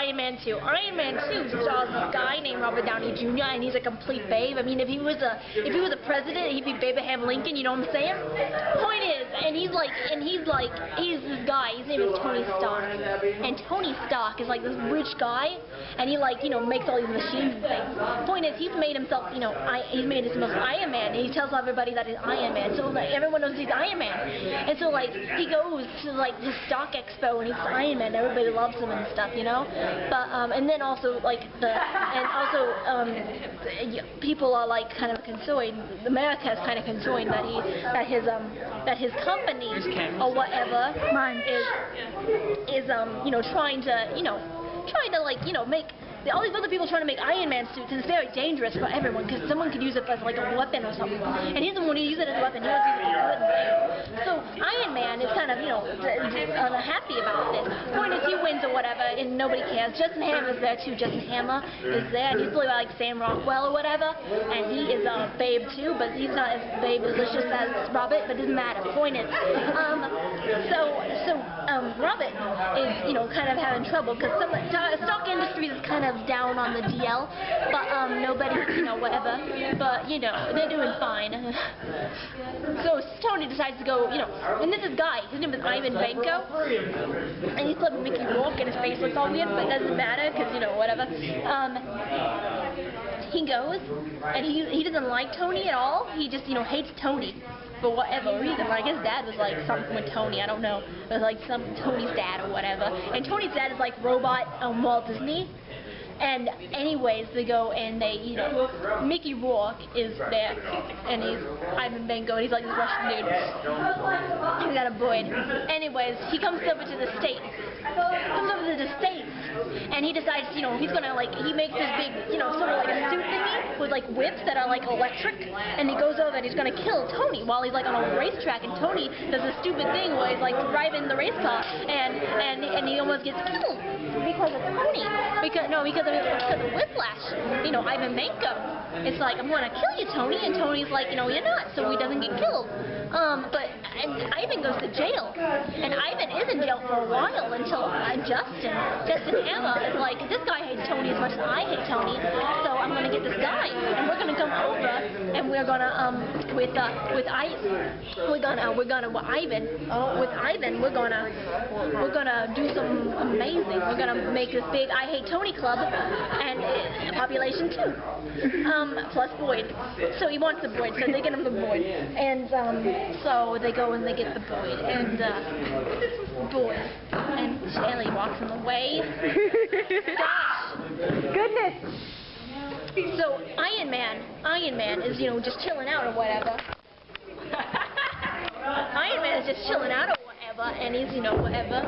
Iron Man 2. Iron Man 2 stars this guy named Robert Downey Jr. and he's a complete babe. I mean, if he was a president, he'd be Abraham Lincoln. You know what I'm saying? Point is, he's this guy. His name is Tony Stark, and Tony Stark is like this rich guy, and he makes all these machines and things. Point is, he's made himself, he's made himself Iron Man, and he tells everybody that he's Iron Man. So like everyone knows he's Iron Man, and so like he goes to like this Stark Expo and he's Iron Man. Everybody loves him and stuff, But and then also people are like kind of concerned. America is kind of concerned that his company or whatever is trying to make all these other people trying to make Iron Man suits, and it's very dangerous for everyone because someone could use it as like a weapon or something, and he doesn't want to use it as a weapon. He wants to use it for good and things. So Iron Man is kind of unhappy about this. Point is, he wins or whatever, and nobody cares. Justin Hammer's there too. Justin Hammer is there, and he's played by like Sam Rockwell or whatever, and he is a babe too, but he's not as babe delicious as Robert, but it doesn't matter. Point is, Robert is kind of having trouble because stock industry is kind of down on the DL, but nobody, whatever, but they're doing fine. So Tony decides to go, and this is guy, his name is Ivan Vanko, and he's clubbing Mickey Rourke, and his face looks all weird, but it doesn't matter because whatever. He goes, and he doesn't like Tony at all. He just hates Tony for whatever reason. Like his dad was like something with Tony, I don't know. It was like Tony's dad or whatever. And Tony's dad is like robot Walt Disney. And anyways, they go and they, Mickey Rourke is there, and he's Ivan Vanko, and he's like this Russian dude. He's got a boy. Anyways, he comes over to the States. And he decides, he's gonna he makes this big, sort of like a suit thingy with like whips that are like electric, and he goes over and he's gonna kill Tony while he's like on a racetrack, and Tony does a stupid thing where he's like driving the race car, and he almost gets killed because of Tony, because of whiplash. Ivan Vanko, it's like, I'm gonna kill you, Tony, and Tony's like, you're not, so he doesn't get killed. And Ivan goes to jail, and Ivan is in jail for a while until Justin Hammer is like, this guy hates Tony as much as I hate Tony, so I'm gonna get this guy, and we're gonna come over, and we're gonna we're gonna do something amazing. We're gonna make this big I Hate Tony club, and population 2, plus Boyd. So he wants the Boyd, so they get him the Boyd, and so they go and they get the Boyd, and and Shelly walks him away. Gosh, goodness. So Iron Man is just chilling out or whatever. Iron Man is just chilling out or whatever, and he's whatever,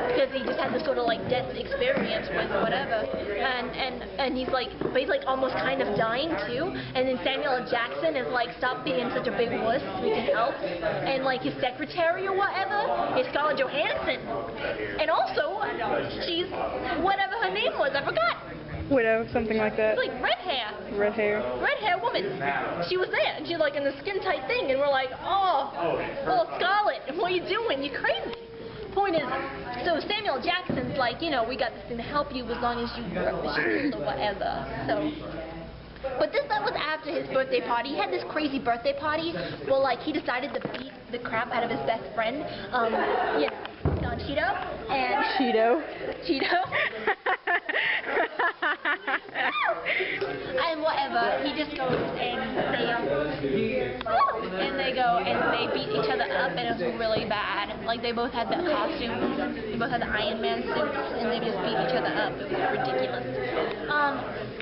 because he just had this sort of like death experience with whatever, and he's like, but he's like almost kind of dying too, and then Samuel L. Jackson is like, stop being such a big wuss, we can help, and like his secretary or whatever is Scarlett Johansson, and also she's whatever her name was, I forgot. Widow, something like that. It's like red hair. Red hair. Red hair woman. She was there, and she's like in the skin tight thing, and we're like, oh Scarlett, what are you doing? You're crazy. Point is, so Samuel Jackson's like, we got this thing to help you as long as you work the shield or whatever. So, but that was after his birthday party. He had this crazy birthday party where like he decided to beat the crap out of his best friend, Don Cheeto, and Cheeto. And whatever, he just goes and they go and they beat each other up, and it was really bad. Like they both had the costumes, they both had the Iron Man suits, and they just beat each other up. It was ridiculous.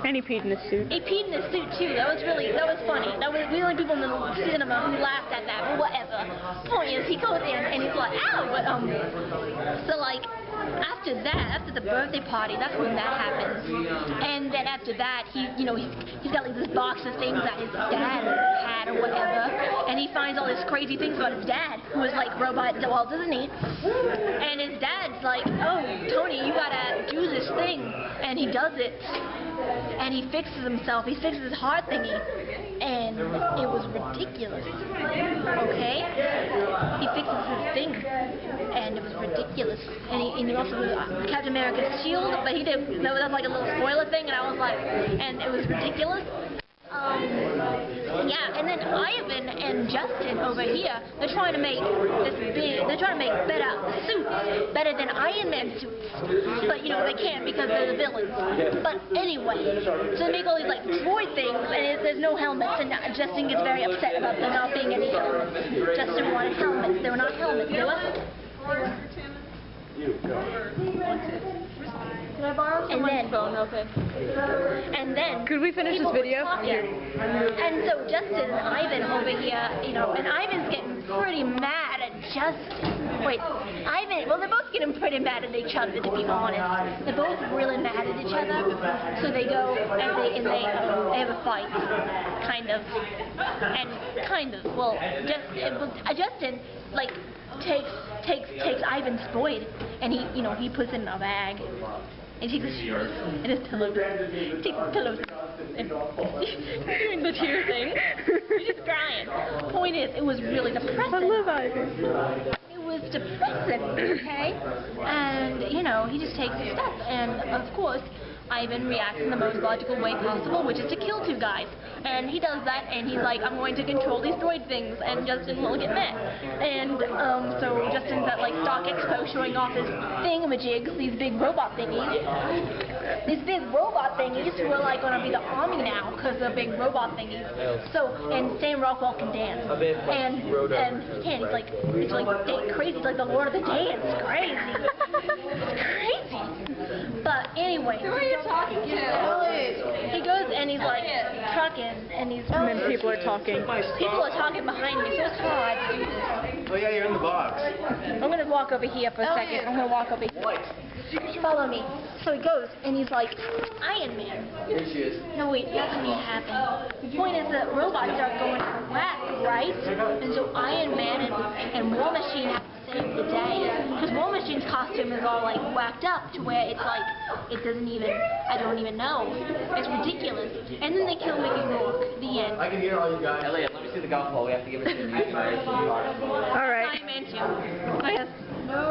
And he peed in his suit. He peed in his suit too. That was funny. That was the only people in the cinema who laughed at that. But whatever. Point is, he goes in and he's like, ow. But so like after the birthday party, that's when that happens. And then after that, he's got like this box of things that his dad had or whatever, and he finds all these crazy things about his dad, who was like robot Walt Disney. And his dad's like, oh, Tony, you gotta do this thing. And and he does it, and he fixes himself. He fixes his heart thingy, and it was ridiculous. Okay, he fixes his thing, and it was ridiculous. And he also was Captain America's shield, but he did that was like a little spoiler thing, and I was like, and it was ridiculous. Yeah, and then Ivan and Justin over here, they're trying to make better suits, better than Iron Man suits. But, you know, they can't because they're the villains. But anyway, so they make all these, like, droid things, and there's no helmets, and Justin gets very upset about there not being any helmets. Justin wanted helmets. They were not helmets. They were... Can I borrow someone's phone? Okay. And then Could we finish this video? And so Justin and Ivan over here, you know, and Ivan's getting pretty mad at Justin. Wait, Ivan, well, they're both getting pretty mad at each other, to be honest. They're both really mad at each other. So they go and they have a fight, kind of. Well, Justin, like, takes Ivan's Boyd, and he puts it in a bag. And he takes his pillows. He takes his pillows and he's doing the tear thing. He's just crying. Point is, it was really depressing. I love Ivan. It was depressing, okay? And, you know, he just takes his stuff. And, of course, Ivan reacts in the most logical way possible, which is to kill two guys. And he does that, and he's like, I'm going to control these droid things, and Justin will get mad. And so Justin's at, like, Stock Expo showing off his thingamajigs, these big robot thingies. These big robot thingies who are, like, going to be the army now, because they're big robot thingies. So, and Sam Rockwell can dance. And he can, it's like crazy, it's like the Lord of the Dance. It's crazy. It's crazy. But anyway, who are you talking to? He goes and he's like trucking, and then people are talking. People are talking behind me, so it's hard to do this. Oh yeah, you're in the box. I'm gonna walk over here for a second. I'm gonna walk over here. Follow me. So he goes and he's like, Iron Man. Here she is. No wait, that doesn't even happen. The point is that robots start going whack, right? And so Iron Man and War Machine have to save the day. Because War Machine's costume is all like whacked up to where it's like, it doesn't even, I don't even know. It's ridiculous. And then they kill Mickey Rourke. The end. I can hear all you guys. Elliot, let me see the golf ball. We have to give it to you. All right. Iron Man 2.